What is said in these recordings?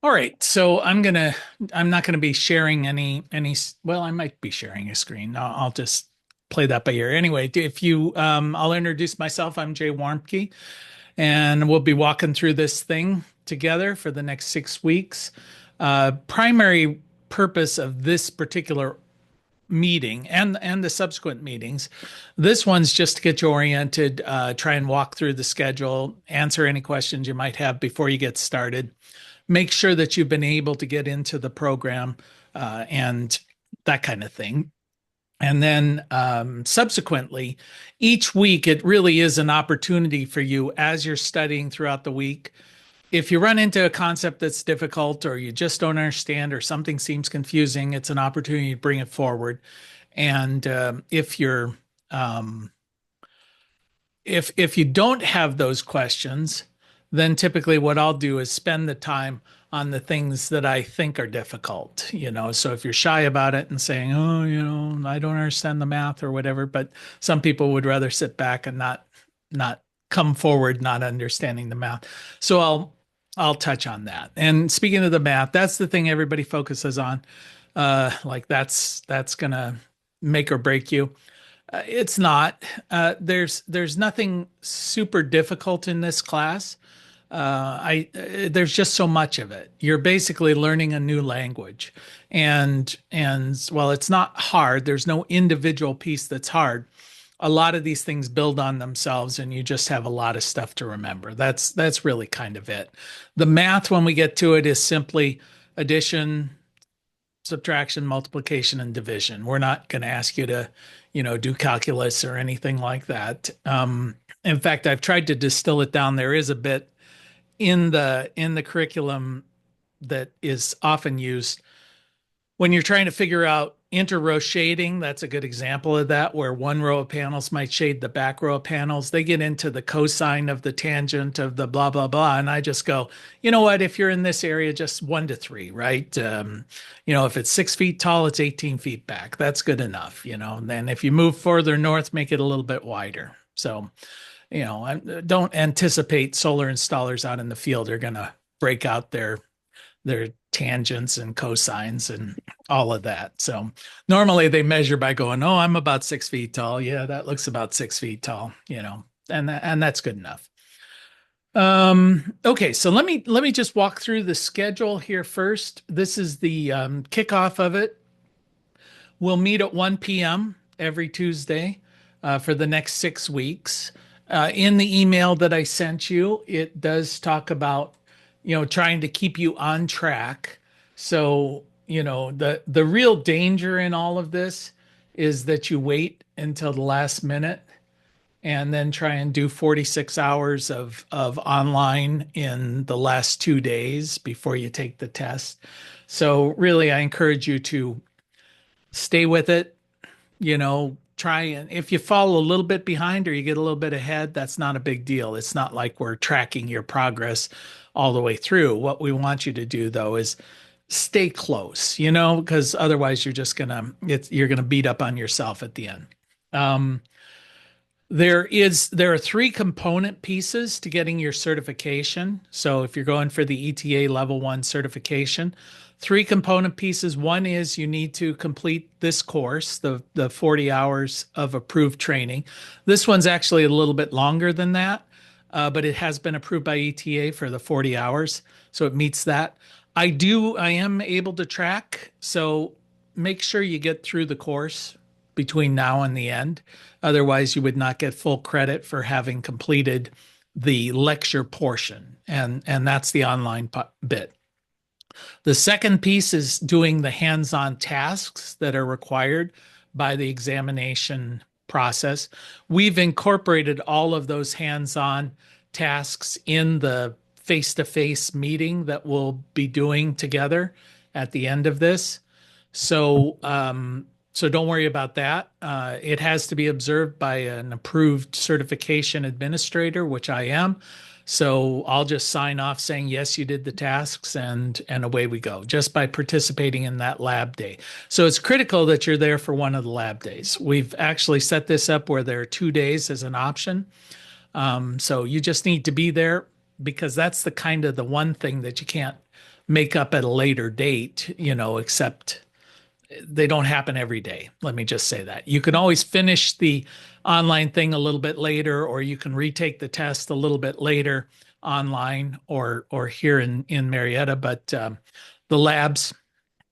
All right, so I'm not gonna be sharing well, I might be sharing a screen. I'll just play that by ear. Anyway, if you, I'll introduce myself. I'm Jay Warmke, and we'll be walking through this thing together for the next 6 weeks. Primary purpose of this particular meeting and the subsequent meetings. This one's just to get you oriented, try and walk through the schedule, answer any questions you might have before you get started. Make sure that you've been able to get into the program and that kind of thing. And then subsequently, each week, it really is an opportunity for you as you're studying throughout the week. If you run into a concept that's difficult or you just don't understand or something seems confusing, it's an opportunity to bring it forward. And um, if you don't have those questions, then typically what I'll do is spend the time on the things that I think are difficult, So if you're shy about it and saying, "Oh, I don't understand the math or whatever," but some people would rather sit back and not come forward not understanding the math. So I'll touch on that. And speaking of the math, that's the thing everybody focuses on. Like that's gonna make or break you. It's not. There's nothing super difficult in this class. There's just so much of it. You're basically learning a new language, and while it's not hard, there's no individual piece that's hard. A lot of these things build on themselves, and you just have a lot of stuff to remember. That's really kind of it. The math, when we get to it, is simply addition, subtraction, multiplication, and division. We're not going to ask you to, do calculus or anything like that. In fact, I've tried to distill it down. There is a bit in the curriculum that is often used when you're trying to figure out inter-row shading. That's a good example of that, where one row of panels might shade the back row of panels. They get into the cosine of the tangent of the blah blah blah, and I just go, you know what, if you're in this area, just 1 to 3, right? If it's 6 feet tall, it's 18 feet back. That's good enough. And then if you move further north, make it a little bit wider. So I don't anticipate solar installers out in the field are going to break out their tangents and cosines and all of that. So normally they measure by going, "Oh, I'm about 6 feet tall. Yeah, that looks about 6 feet tall." And that's good enough. Okay, so let me just walk through the schedule here first. This is the kickoff of it. We'll meet at 1 p.m. every Tuesday for the next 6 weeks. In the email that I sent you, it does talk about, trying to keep you on track. So, the real danger in all of this is that you wait until the last minute and then try and do 46 hours of online in the last 2 days before you take the test. So really, I encourage you to stay with it, try, and if you fall a little bit behind or you get a little bit ahead, that's not a big deal. It's not like we're tracking your progress all the way through. What we want you to do, though, is stay close, because otherwise you're gonna beat up on yourself at the end. Um, there are 3 component pieces to getting your certification. So if you're going for the ETA level 1 certification, 3 component pieces. One is you need to complete this course, the 40 hours of approved training. This one's actually a little bit longer than that, but it has been approved by ETA for the 40 hours, so it meets that. I am able to track, so make sure you get through the course between now and the end. Otherwise, you would not get full credit for having completed the lecture portion, and that's the online bit. The second piece is doing the hands-on tasks that are required by the examination process. We've incorporated all of those hands-on tasks in the face-to-face meeting that we'll be doing together at the end of this. So don't worry about that. It has to be observed by an approved certification administrator, which I am. So I'll just sign off saying, yes, you did the tasks, and away we go, just by participating in that lab day. So it's critical that you're there for one of the lab days. We've actually set this up where there are 2 days as an option. So you just need to be there, because that's the one thing that you can't make up at a later date, except they don't happen every day. Let me just say that. You can always finish the online thing a little bit later, or you can retake the test a little bit later online or here in Marietta. But the labs,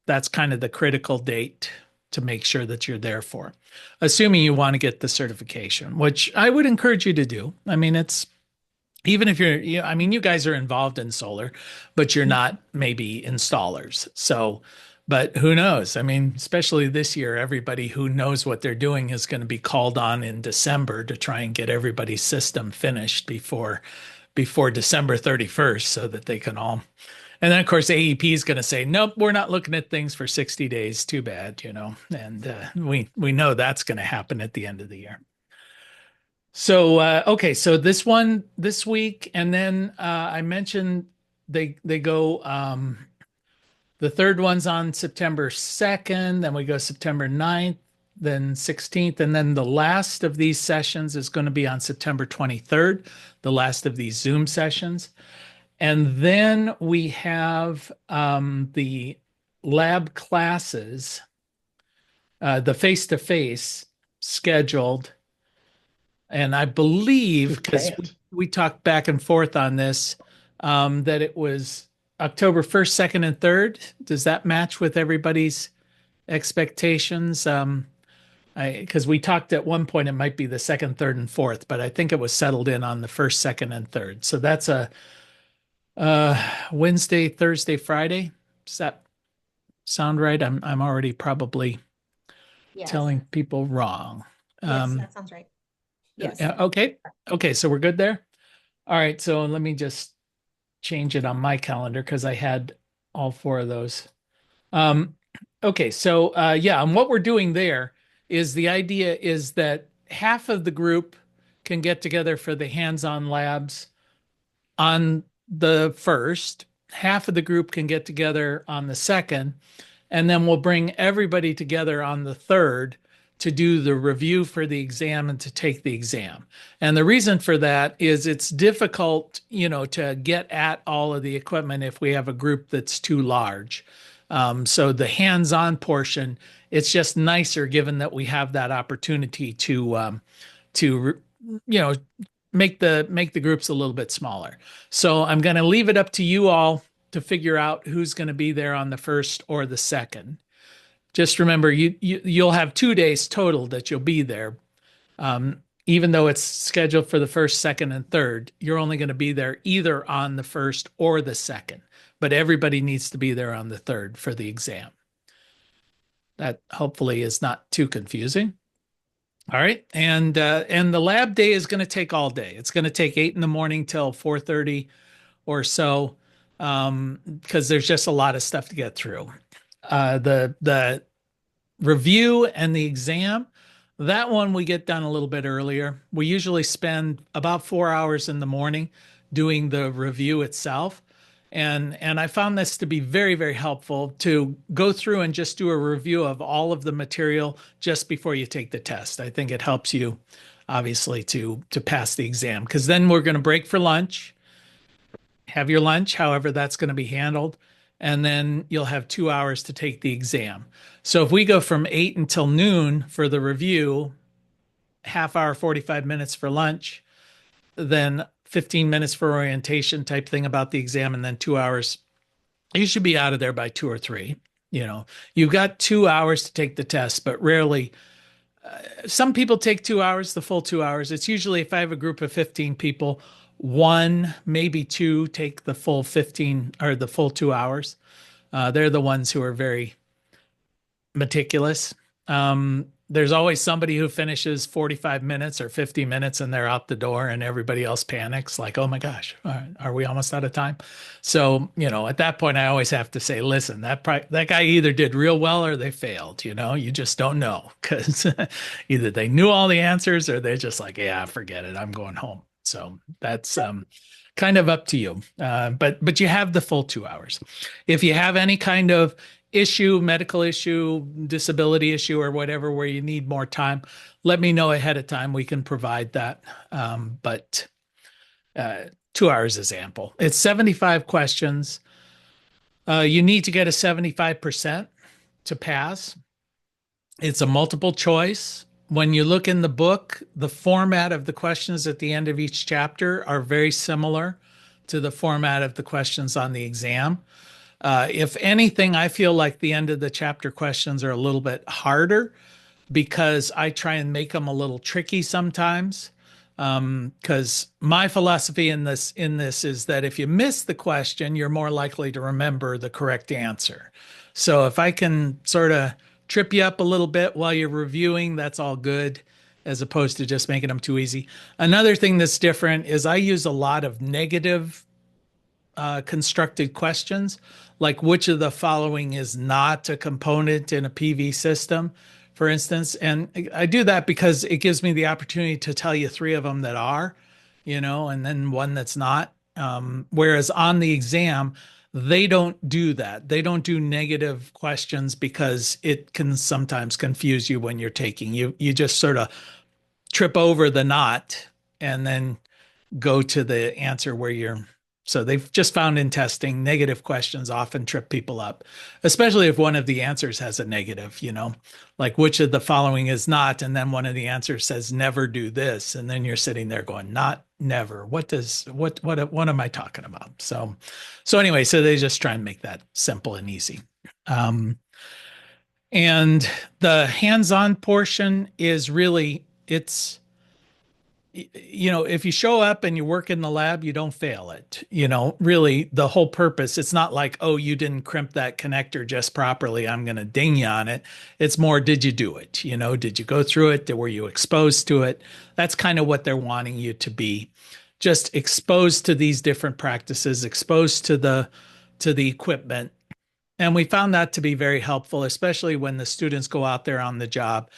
that's kind of the critical date to make sure that you're there for, assuming you want to get the certification, which I would encourage you to do. I mean, it's even if I mean, you guys are involved in solar, but you're not maybe installers. So, but who knows? I mean, especially this year, everybody who knows what they're doing is going to be called on in December to try and get everybody's system finished before December 31st so that they can all. And then, of course, AEP is going to say, nope, we're not looking at things for 60 days. Too bad, and we know that's going to happen at the end of the year. So, okay, so this week, and then I mentioned they go, the third one's on September 2nd, then we go September 9th, then 16th, and then the last of these sessions is going to be on September 23rd, the last of these Zoom sessions. And then we have the lab classes, the face-to-face scheduled. And I believe, because we talked back and forth on this, that it was October 1st, 2nd, and 3rd. Does that match with everybody's expectations? Because we talked at one point, it might be the 2nd, 3rd, and 4th, but I think it was settled in on the 1st, 2nd, and 3rd. So that's a Wednesday, Thursday, Friday. Does that sound right? I'm already probably telling people wrong. Yes, that sounds right. Yes. Okay. So we're good there. All right. So let me just change it on my calendar because I had all four of those. Okay. So and what we're doing there is the idea is that half of the group can get together for the hands-on labs on the 1st, half of the group can get together on the 2nd, and then we'll bring everybody together on the 3rd to do the review for the exam and to take the exam. And the reason for that is it's difficult, to get at all of the equipment if we have a group that's too large. So the hands-on portion, it's just nicer given that we have that opportunity to make the groups a little bit smaller. So I'm going to leave it up to you all to figure out who's going to be there on the 1st or the 2nd. Just remember, you'll have 2 days total that you'll be there. Even though it's scheduled for the 1st, 2nd, and 3rd, you're only going to be there either on the 1st or the 2nd. But everybody needs to be there on the 3rd for the exam. That hopefully is not too confusing. All right, and the lab day is going to take all day. It's going to take 8 in the morning till 4:30 or so, because there's just a lot of stuff to get through. The review and the exam, that one we get done a little bit earlier. We usually spend about 4 hours in the morning doing the review itself. And I found this to be very, very helpful to go through and just do a review of all of the material just before you take the test. I think it helps you, obviously, to pass the exam, because then we're going to break for lunch, have your lunch, however that's going to be handled, and then you'll have 2 hours to take the exam. So if we go from 8 until noon for the review, half hour, 45 minutes for lunch, then 15 minutes for orientation type thing about the exam, and then 2 hours. You should be out of there by 2 or 3. You've got 2 hours to take the test, but rarely. Some people take 2 hours, the full 2 hours. It's usually, if I have a group of 15 people, 1, maybe 2 take the full 15 or the full 2 hours. They're the ones who are very meticulous. There's always somebody who finishes 45 minutes or 50 minutes and they're out the door, and everybody else panics like, oh my gosh, are we almost out of time? So, at that point, I always have to say, listen, that guy either did real well or they failed. You just don't know, because either they knew all the answers or they're just like, yeah, forget it, I'm going home. So that's kind of up to you. But you have the full 2 hours. If you have any kind of issue, medical issue, disability issue, or whatever, where you need more time, let me know ahead of time. We can provide that. But 2 hours is ample. It's 75 questions. You need to get a 75% to pass. It's a multiple choice. When you look in the book, the format of the questions at the end of each chapter are very similar to the format of the questions on the exam. If anything, I feel like the end of the chapter questions are a little bit harder because I try and make them a little tricky sometimes. Because my philosophy in this is that if you miss the question, you're more likely to remember the correct answer. So if I can sort of trip you up a little bit while you're reviewing, that's all good, as opposed to just making them too easy. Another thing that's different is I use a lot of negative constructed questions, like which of the following is not a component in a PV system, for instance. And I do that because it gives me the opportunity to tell you three of them that are, and then one that's not. Whereas on the exam, they don't do that. They don't do negative questions because it can sometimes confuse you when you're taking. You just sort of trip over the not and then go to the answer where you're. So they've just found in testing negative questions often trip people up, especially if one of the answers has a negative, like which of the following is not, and then one of the answers says never do this, and then you're sitting there going not never. What am I talking about? So anyway, so they just try and make that simple and easy. And the hands-on portion is really it's if you show up and you work in the lab, you don't fail it. Really the whole purpose, it's not like, oh, you didn't crimp that connector just properly, I'm going to ding you on it. It's more, did you do it? Did you go through it? Were you exposed to it? That's kind of what they're wanting you to be, just exposed to these different practices, exposed to the equipment. And we found that to be very helpful, especially when the students go out there on the job,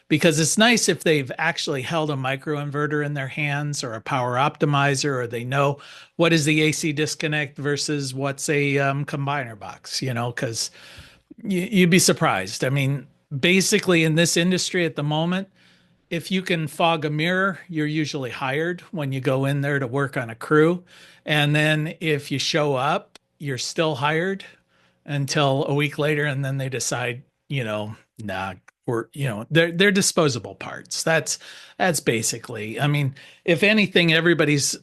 because it's nice if they've actually held a microinverter in their hands or a power optimizer, or they know what is the AC disconnect versus what's a combiner box, because you'd be surprised. I mean, basically in this industry at the moment, if you can fog a mirror, you're usually hired when you go in there to work on a crew. And then if you show up, you're still hired until a week later, and then they decide, nah, or they're disposable parts. That's basically. I mean, if anything, everybody's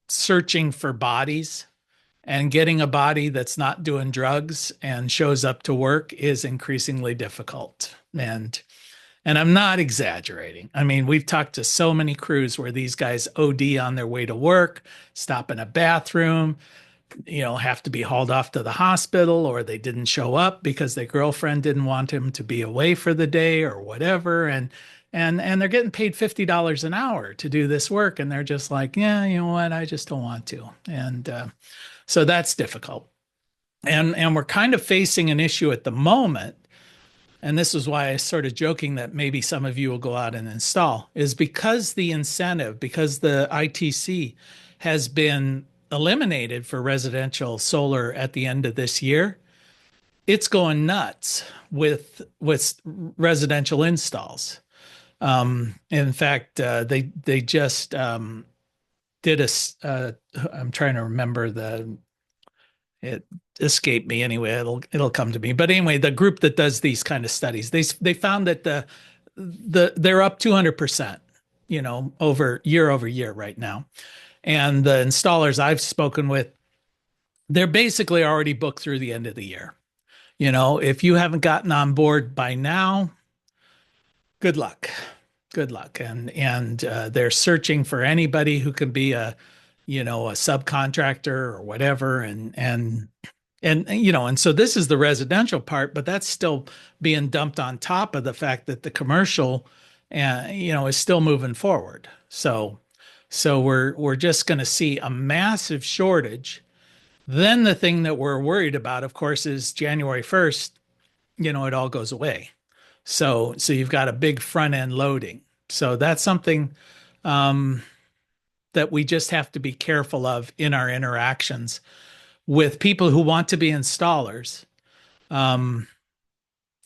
searching for bodies, and getting a body that's not doing drugs and shows up to work is increasingly difficult. And I'm not exaggerating. I mean, we've talked to so many crews where these guys OD on their way to work, stop in a bathroom, have to be hauled off to the hospital, or they didn't show up because their girlfriend didn't want him to be away for the day or whatever. And they're getting paid $50 an hour to do this work. And they're just like, yeah, you know what? I just don't want to. And so that's difficult. And we're kind of facing an issue at the moment. And this is why I started joking that maybe some of you will go out and install, is because the incentive, because the ITC has been eliminated for residential solar at the end of this year, it's going nuts with residential installs. In fact, they just did I'm trying to remember it escaped me anyway. It'll come to me. But anyway, the group that does these kind of studies, they found that they're up 200%, over year right now. And the installers I've spoken with, they're basically already booked through the end of the year. If you haven't gotten on board by now, good luck. Good luck. And they're searching for anybody who can be a subcontractor or whatever. And so this is the residential part, but that's still being dumped on top of the fact that the commercial, is still moving forward. So we're just going to see a massive shortage. Then the thing that we're worried about, of course, is January 1st, it all goes away. So you've got a big front end loading. So that's something that we just have to be careful of in our interactions with people who want to be installers.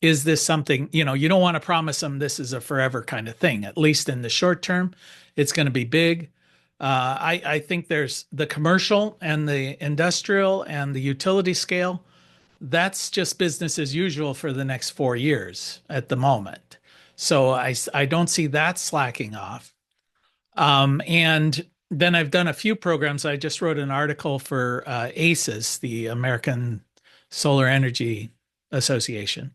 Is this something, you don't want to promise them this is a forever kind of thing. At least in the short term, it's going to be big. I think there's the commercial and the industrial and the utility scale That's just business as usual for the next 4 years at the moment. So I don't see that slacking off. And then I've done a few programs. I just wrote an article for ACES, the American Solar Energy Association.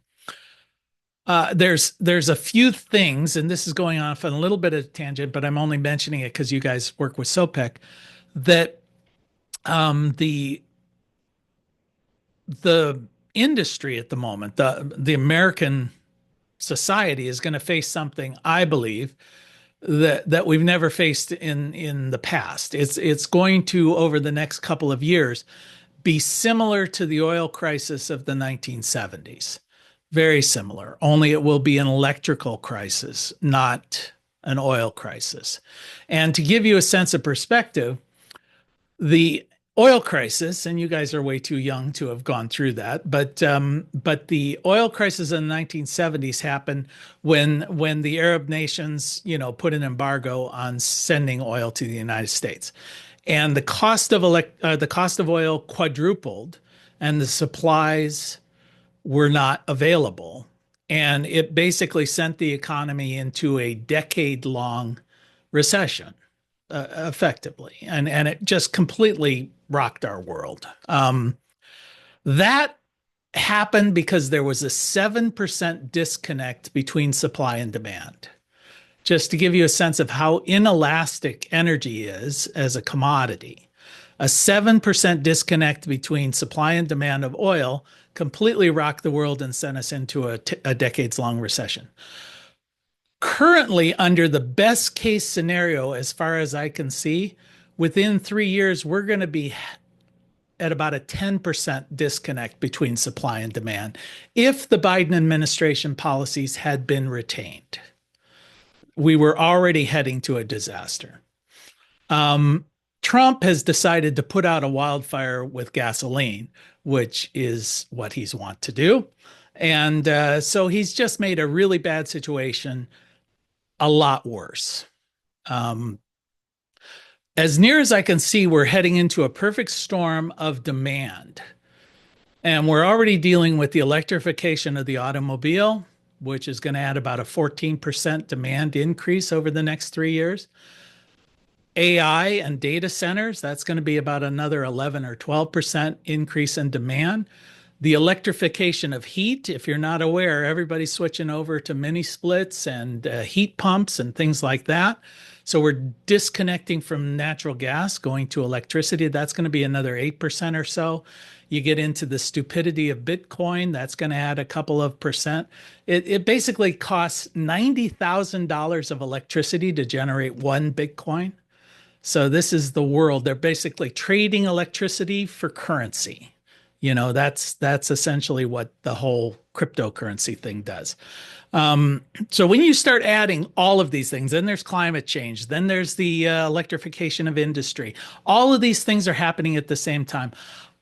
There's a few things, and this is going off on a little bit of a tangent, but I'm only mentioning it because you guys work with SOPEC, that the industry at the moment, the American society is going to face something, I believe, that we've never faced in the past. It's going to, over the next couple of years, be similar to the oil crisis of the 1970s. Very similar, only it will be an electrical crisis, not an oil crisis. And to give you a sense of perspective, the oil crisis, and you guys are way too young to have gone through that, but the oil crisis in the 1970s happened when the Arab nations, put an embargo on sending oil to the United States, and the cost of oil quadrupled, and the supplies were not available, and it basically sent the economy into a decade-long recession, effectively, and it just completely rocked our world. That happened because there was a 7% disconnect between supply and demand. Just to give you a sense of how inelastic energy is as a commodity, a 7% disconnect between supply and demand of oil completely rocked the world and sent us into a decades-long recession. Currently, under the best case scenario, as far as I can see, within 3 years, we're going to be at about a 10% disconnect between supply and demand if the Biden administration policies had been retained. We were already heading to a disaster. Trump has decided to put out a wildfire with gasoline, which is what he's want to do. And so he's just made a really bad situation a lot worse. As near as I can see, we're heading into a perfect storm of demand. And we're already dealing with the electrification of the automobile, which is going to add about a 14% demand increase over the next 3 years. AI and data centers, that's going to be about another 11 or 12% increase in demand. The electrification of heat, if you're not aware, everybody's switching over to mini splits and heat pumps and things like that. So we're disconnecting from natural gas, going to electricity. That's going to be another 8% or so. You get into the stupidity of Bitcoin, that's going to add a couple of percent. It basically costs $90,000 of electricity to generate one Bitcoin. So this is the world. They're basically trading electricity for currency. That's essentially what the whole cryptocurrency thing does. So when you start adding all of these things, then there's climate change, then there's the electrification of industry. All of these things are happening at the same time.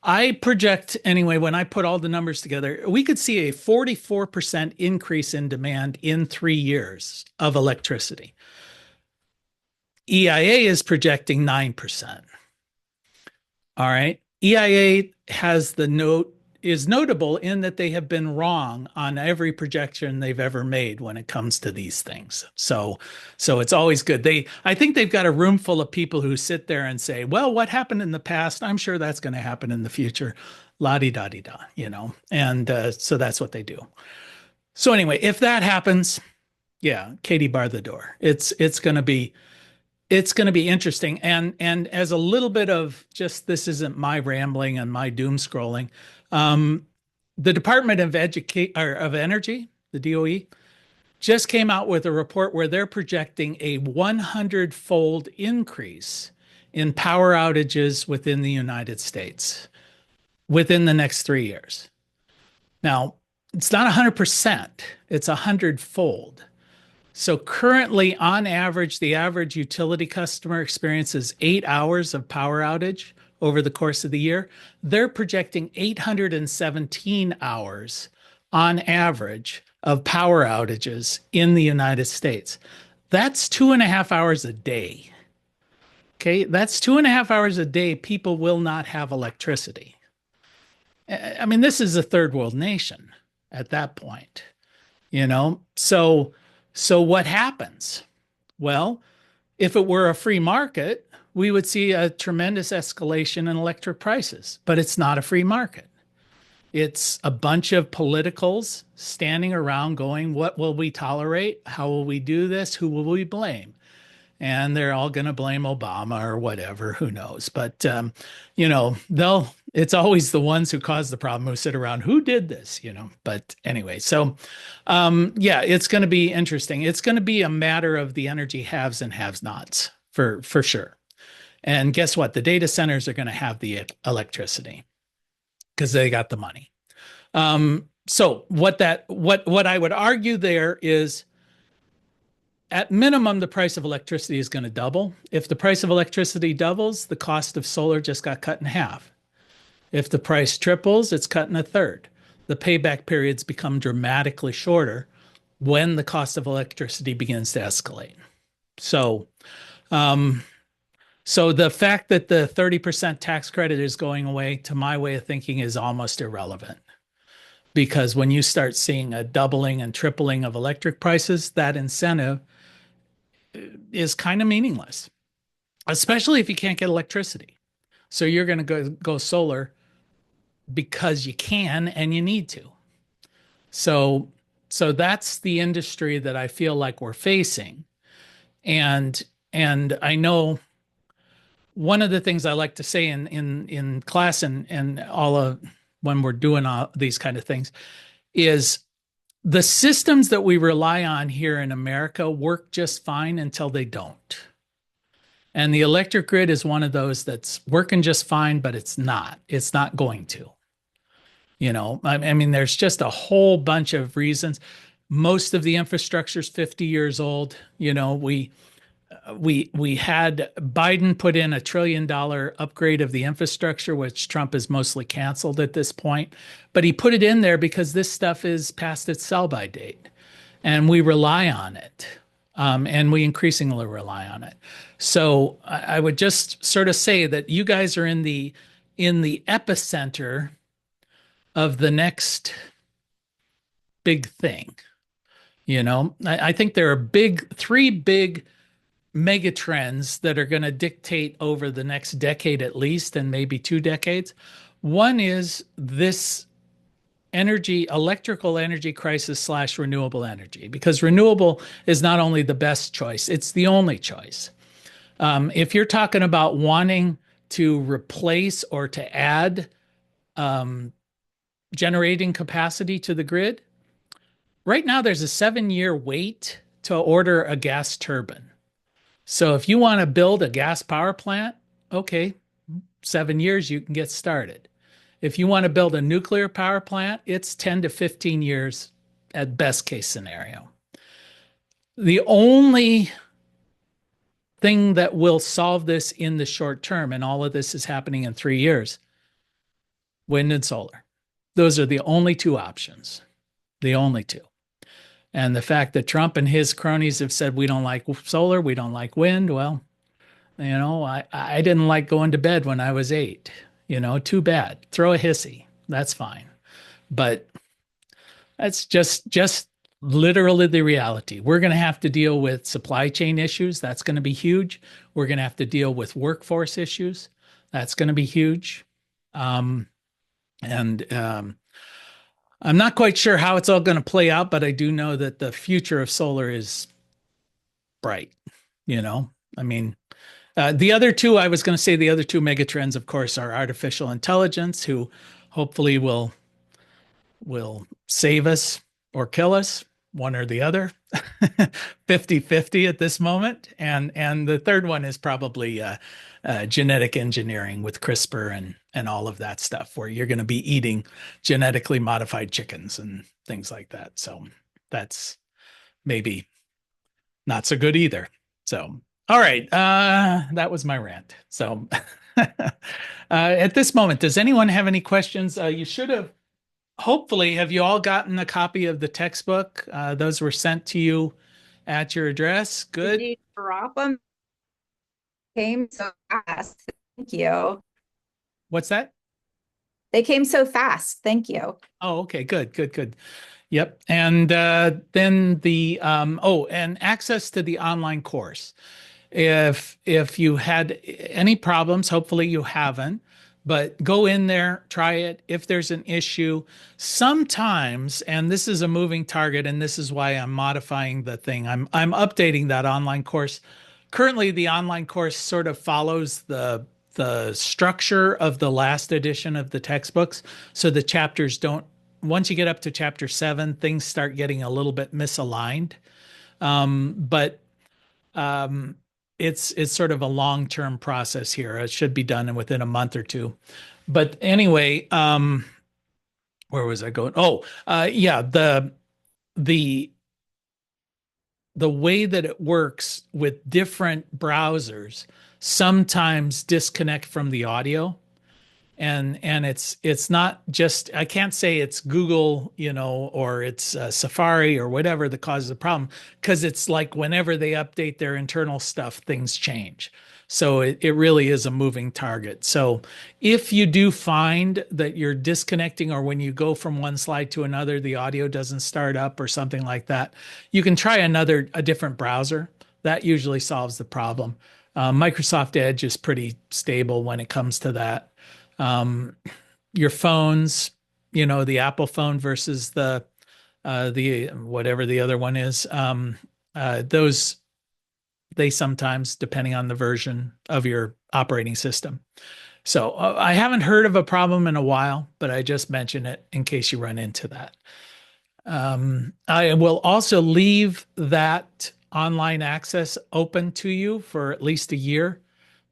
I project, anyway, when I put all the numbers together, we could see a 44% increase in demand in 3 years of electricity. EIA is projecting 9%. All right. EIA is notable in that they have been wrong on every projection they've ever made when it comes to these things. So it's always good. I think they've got a room full of people who sit there and say, well, what happened in the past? I'm sure that's going to happen in the future. La-di-da-di-da, and so that's what they do. So anyway, if that happens, yeah, Katie, bar the door. It's going to be interesting. And as a little bit of just, this isn't my rambling and my doom scrolling, the Department of Energy, the DOE, just came out with a report where they're projecting a 100-fold increase in power outages within the United States within the next 3 years. Now, it's not 100%, it's 100-fold. So currently, on average, the average utility customer experiences 8 hours of power outage over the course of the year. They're projecting 817 hours on average of power outages in the United States. That's 2.5 hours a day. Okay, that's 2.5 hours a day people will not have electricity. I mean, this is a third world nation at that point, you know? So what happens? Well, if it were a free market, we would see a tremendous escalation in electric prices, but it's not a free market. It's a bunch of politicals standing around going, what will we tolerate? How will we do this? Who will we blame? And they're all going to blame Obama or whatever, who knows? But, it's always the ones who cause the problem who sit around, who did this, But anyway, so yeah, it's going to be interesting. It's going to be a matter of the energy haves and have nots for sure. And guess what? The data centers are going to have the electricity because they got the money. So what I would argue there is, at minimum, the price of electricity is going to double. If the price of electricity doubles, the cost of solar just got cut in half. If the price triples, it's cut in a third. The payback periods become dramatically shorter when the cost of electricity begins to escalate. So, so the fact that the 30% tax credit is going away, to my way of thinking, is almost irrelevant. Because when you start seeing a doubling and tripling of electric prices, that incentive is kind of meaningless, especially if you can't get electricity. So you're going to go solar because you can and you need to. So that's the industry that I feel like we're facing. And I know one of the things I like to say in class and all of when we're doing all these kind of things is the systems that we rely on here in America work just fine until they don't. And the electric grid is one of those that's working just fine, but it's not going to. I mean, there's just a whole bunch of reasons. Most of the infrastructure is 50 years old. We had Biden put in $1 trillion upgrade of the infrastructure, which Trump has mostly canceled at this point. But he put it in there because this stuff is past its sell-by date, and we rely on it, and we increasingly rely on it. So I would just sort of say that you guys are in the epicenter of the next big thing. I think there are three big mega trends that are going to dictate over the next decade at least, and maybe 2 decades. One is this electrical energy crisis / renewable energy, because renewable is not only the best choice, it's the only choice. If you're talking about wanting to replace or to add generating capacity to the grid, right now there's a 7-year wait to order a gas turbine. So if you want to build a gas power plant, okay, 7 years, you can get started. If you want to build a nuclear power plant, it's 10 to 15 years at best case scenario. The only thing that will solve this in the short term, and all of this is happening in 3 years, wind and solar. Those are the only 2 options, the only 2. And the fact that Trump and his cronies have said, we don't like solar, we don't like wind. Well, I didn't like going to bed when I was 8, too bad. Throw a hissy. That's fine. But that's just literally the reality. We're going to have to deal with supply chain issues. That's going to be huge. We're going to have to deal with workforce issues. That's going to be huge. I'm not quite sure how it's all going to play out, but I do know that the future of solar is bright. I mean, the other 2, I was going to say the other 2 megatrends, of course, are artificial intelligence, who hopefully will save us or kill us, one or the other, 50-50 at this moment. And the third one is probably genetic engineering with CRISPR and all of that stuff, where you're going to be eating genetically modified chickens and things like that. So that's maybe not so good either. So, all right. That was my rant. So at this moment, does anyone have any questions? You should have, hopefully, have you all gotten a copy of the textbook? Those were sent to you at your address. Good. Did you drop them? Came so fast. Thank you. What's that? They came so fast. Thank you. Oh, okay, good, good, good. Yep. And then the and access to the online course. If you had any problems, hopefully you haven't, but go in there, try it. If there's an issue, sometimes, and this is a moving target, and this is why I'm modifying the thing. I'm updating that online course. Currently, the online course sort of follows the structure of the last edition of the textbooks. So the chapters don't, once you get up to chapter 7, things start getting a little bit misaligned. But it's sort of a long-term process here. It should be done within a month or two. But anyway, where was I going? Oh, yeah, the the way that it works with different browsers sometimes disconnect from the audio. And it's not just, I can't say it's Google, or it's Safari or whatever that causes the problem, because it's like whenever they update their internal stuff, things change. So it really is a moving target. So if you do find that you're disconnecting, or when you go from one slide to another, the audio doesn't start up or something like that, you can try a different browser. That usually solves the problem. Microsoft Edge is pretty stable when it comes to that. Your phones, the Apple phone versus the whatever the other one is, those, they sometimes, depending on the version of your operating system. So I haven't heard of a problem in a while, but I just mention it in case you run into that. I will also leave that online access open to you for at least a year.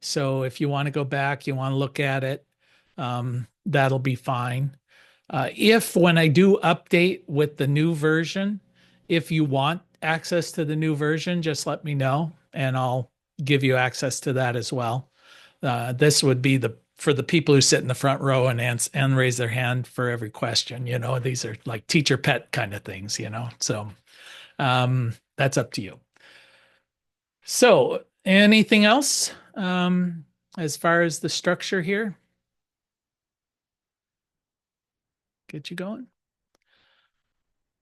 So if you want to go back, you want to look at it, that'll be fine. If when I do update with the new version, if you want access to the new version, just let me know and I'll give you access to that as well. This would be for the people who sit in the front row and raise their hand for every question. These are like teacher pet kind of things, so that's up to you. So anything else as far as the structure here? Get you going?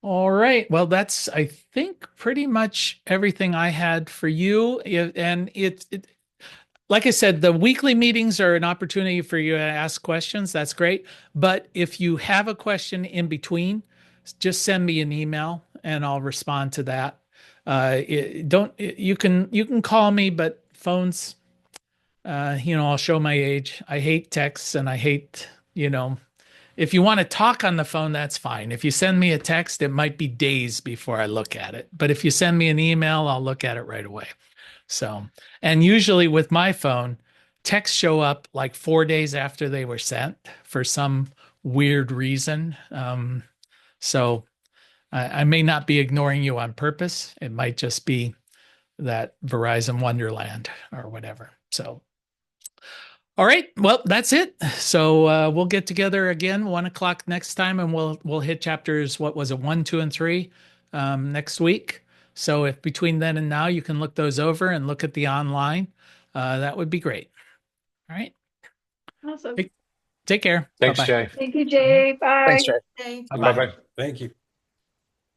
All right. Well, that's, I think, pretty much everything I had for you. And like I said, the weekly meetings are an opportunity for you to ask questions. That's great. But if you have a question in between, just send me an email and I'll respond to that. You can call me, but phones, I'll show my age. I hate texts and I hate, if you want to talk on the phone, that's fine. If you send me a text, it might be days before I look at it. But if you send me an email, I'll look at it right away. So, and usually with my phone, texts show up like 4 days after they were sent for some weird reason. So I may not be ignoring you on purpose. It might just be that Verizon Wonderland or whatever. So, all right. Well, that's it. So we'll get together again 1:00 next time, and we'll hit chapters. What was it, 1, 2, and 3 next week. So if between then and now you can look those over and look at the online, that would be great. All right. Awesome. Take care. Thanks, Bye-bye. Jay. Thank you, Jay. Bye. Thanks, Jay. Thanks. Bye-bye. Bye-bye. Thank you.